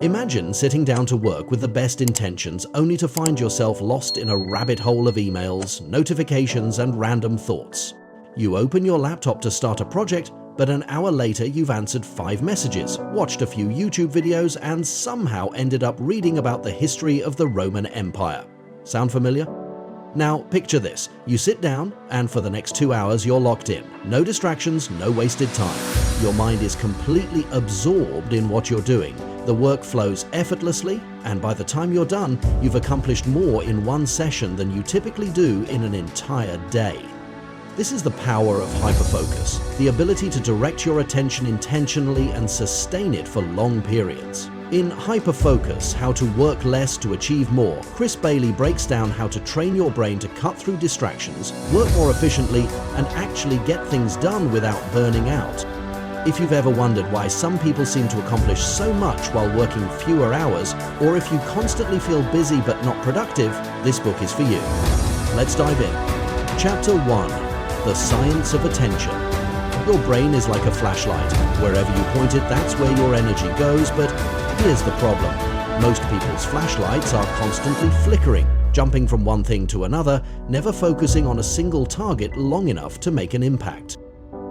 Imagine sitting down to work with the best intentions only to find yourself lost in a rabbit hole of emails, notifications, and random thoughts. You open your laptop to start a project, but an hour later you've answered 5 messages, watched a few YouTube videos, and somehow ended up reading about the history of the Roman Empire. Sound familiar? Now picture this. You sit down, and for the next 2 hours you're locked in. No distractions, no wasted time. Your mind is completely absorbed in what you're doing. The work flows effortlessly, and by the time you're done, you've accomplished more in one session than you typically do in an entire day. This is the power of hyperfocus, the ability to direct your attention intentionally and sustain it for long periods. In Hyperfocus, How to Work Less to Achieve More, Chris Bailey breaks down how to train your brain to cut through distractions, work more efficiently, and actually get things done without burning out. If you've ever wondered why some people seem to accomplish so much while working fewer hours, or if you constantly feel busy but not productive, this book is for you. Let's dive in. Chapter 1. The Science of Attention. Your brain is like a flashlight. Wherever you point it, that's where your energy goes, but here's the problem. Most people's flashlights are constantly flickering, jumping from one thing to another, never focusing on a single target long enough to make an impact.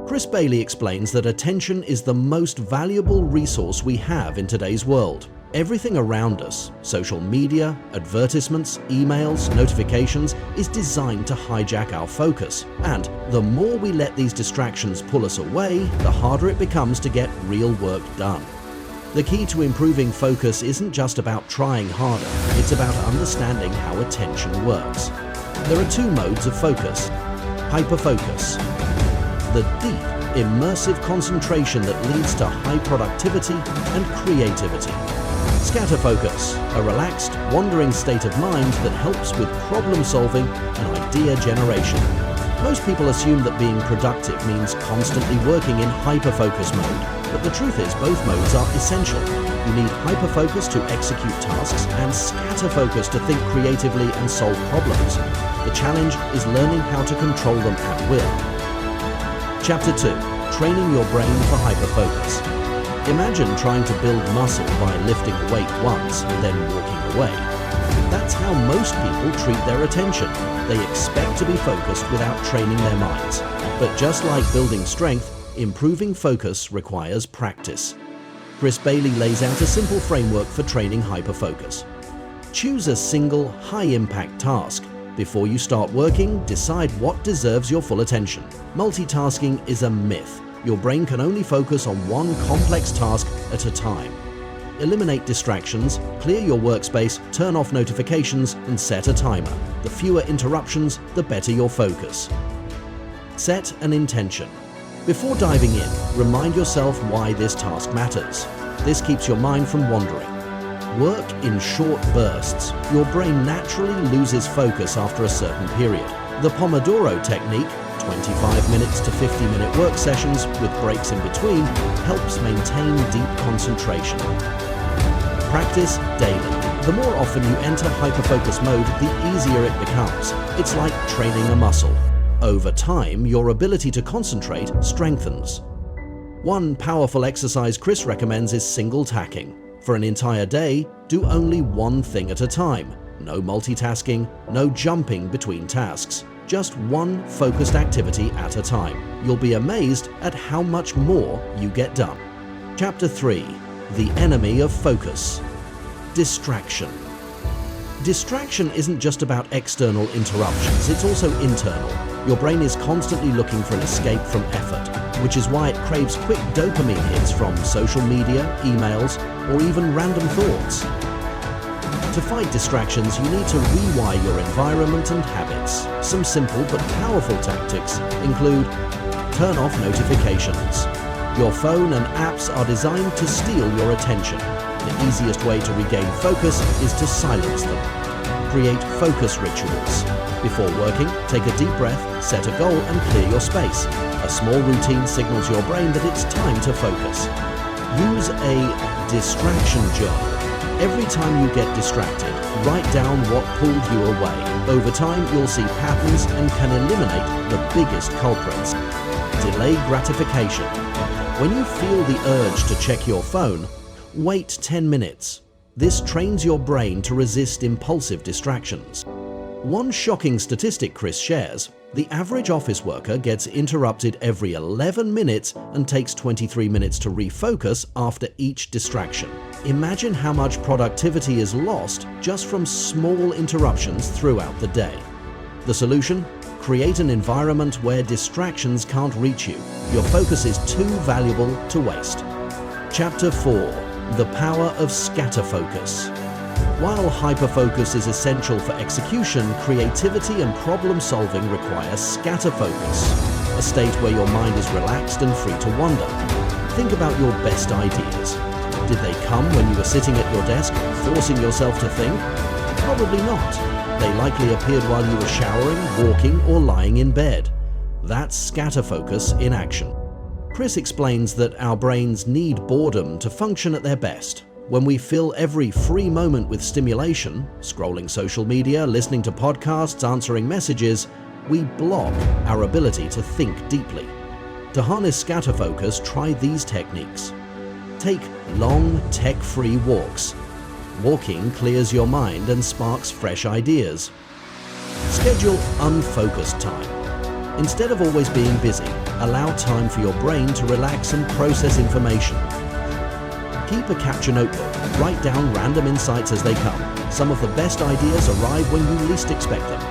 Chris Bailey explains that attention is the most valuable resource we have in today's world. Everything around us, social media, advertisements, emails, notifications, is designed to hijack our focus. And the more we let these distractions pull us away, the harder it becomes to get real work done. The key to improving focus isn't just about trying harder, it's about understanding how attention works. There are 2 modes of focus. Hyperfocus, the deep, immersive concentration that leads to high productivity and creativity. Scatterfocus, a relaxed, wandering state of mind that helps with problem solving and idea generation. Most people assume that being productive means constantly working in hyperfocus mode, but the truth is both modes are essential. You need hyperfocus to execute tasks and scatterfocus to think creatively and solve problems. The challenge is learning how to control them at will. Chapter 2. Training your brain for hyperfocus. Imagine trying to build muscle by lifting a weight once and then walking away. That's how most people treat their attention. They expect to be focused without training their minds. But just like building strength, improving focus requires practice. Chris Bailey lays out a simple framework for training hyperfocus. Choose a single, high-impact task. Before you start working, decide what deserves your full attention. Multitasking is a myth. Your brain can only focus on one complex task at a time. Eliminate distractions, clear your workspace, turn off notifications, and set a timer. The fewer interruptions, the better your focus. Set an intention. Before diving in, remind yourself why this task matters. This keeps your mind from wandering. Work in short bursts. Your brain naturally loses focus after a certain period. The Pomodoro technique, 25 minutes to 50-minute work sessions with breaks in between, helps maintain deep concentration. Practice daily. The more often you enter hyperfocus mode, the easier it becomes. It's like training a muscle. Over time, your ability to concentrate strengthens. One powerful exercise Chris recommends is single tacking. For an entire day, do only one thing at a time. No multitasking, no jumping between tasks. Just one focused activity at a time. You'll be amazed at how much more you get done. Chapter 3. The enemy of focus. Distraction. Distraction isn't just about external interruptions, it's also internal. Your brain is constantly looking for an escape from effort, which is why it craves quick dopamine hits from social media, emails, or even random thoughts. To fight distractions, you need to rewire your environment and habits. Some simple but powerful tactics include: turn off notifications. Your phone and apps are designed to steal your attention. The easiest way to regain focus is to silence them. Create focus rituals. Before working, take a deep breath, set a goal, and clear your space. A small routine signals your brain that it's time to focus. Use a distraction journal. Every time you get distracted, write down what pulled you away. Over time, you'll see patterns and can eliminate the biggest culprits. Delay gratification. When you feel the urge to check your phone, Wait 10 minutes. This trains your brain to resist impulsive distractions. One shocking statistic Chris shares: the average office worker gets interrupted every 11 minutes and takes 23 minutes to refocus after each distraction. Imagine how much productivity is lost just from small interruptions throughout the day. The solution? Create an environment where distractions can't reach you. Your focus is too valuable to waste. Chapter 4: The Power of Scatter Focus. While hyperfocus is essential for execution, creativity and problem-solving require scatter focus, a state where your mind is relaxed and free to wander. Think about your best ideas. Did they come when you were sitting at your desk, forcing yourself to think? Probably not. They likely appeared while you were showering, walking, or lying in bed. That's scatter focus in action. Chris explains that our brains need boredom to function at their best. When we fill every free moment with stimulation, scrolling social media, listening to podcasts, answering messages, we block our ability to think deeply. To harness scatter focus, try these techniques. Take long, tech-free walks. Walking clears your mind and sparks fresh ideas. Schedule unfocused time. Instead of always being busy, allow time for your brain to relax and process information. Keep a capture notebook. Write down random insights as they come. Some of the best ideas arrive when you least expect them.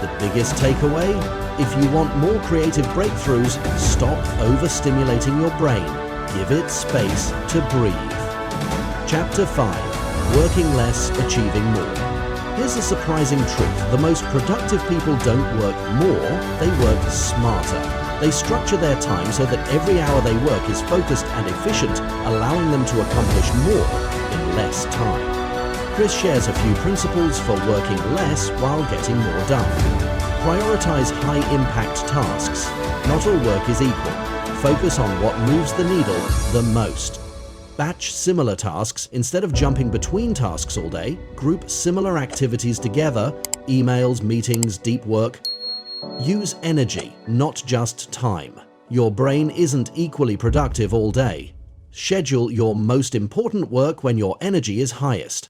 The biggest takeaway? If you want more creative breakthroughs, stop overstimulating your brain. Give it space to breathe. Chapter 5: Working less, achieving more. Here's a surprising truth: the most productive people don't work more, they work smarter. They structure their time so that every hour they work is focused and efficient, allowing them to accomplish more in less time. Chris shares a few principles for working less while getting more done. Prioritize high-impact tasks. Not all work is equal. Focus on what moves the needle the most. Batch similar tasks. Instead of jumping between tasks all day, group similar activities together: emails, meetings, deep work. Use energy, not just time. Your brain isn't equally productive all day. Schedule your most important work when your energy is highest.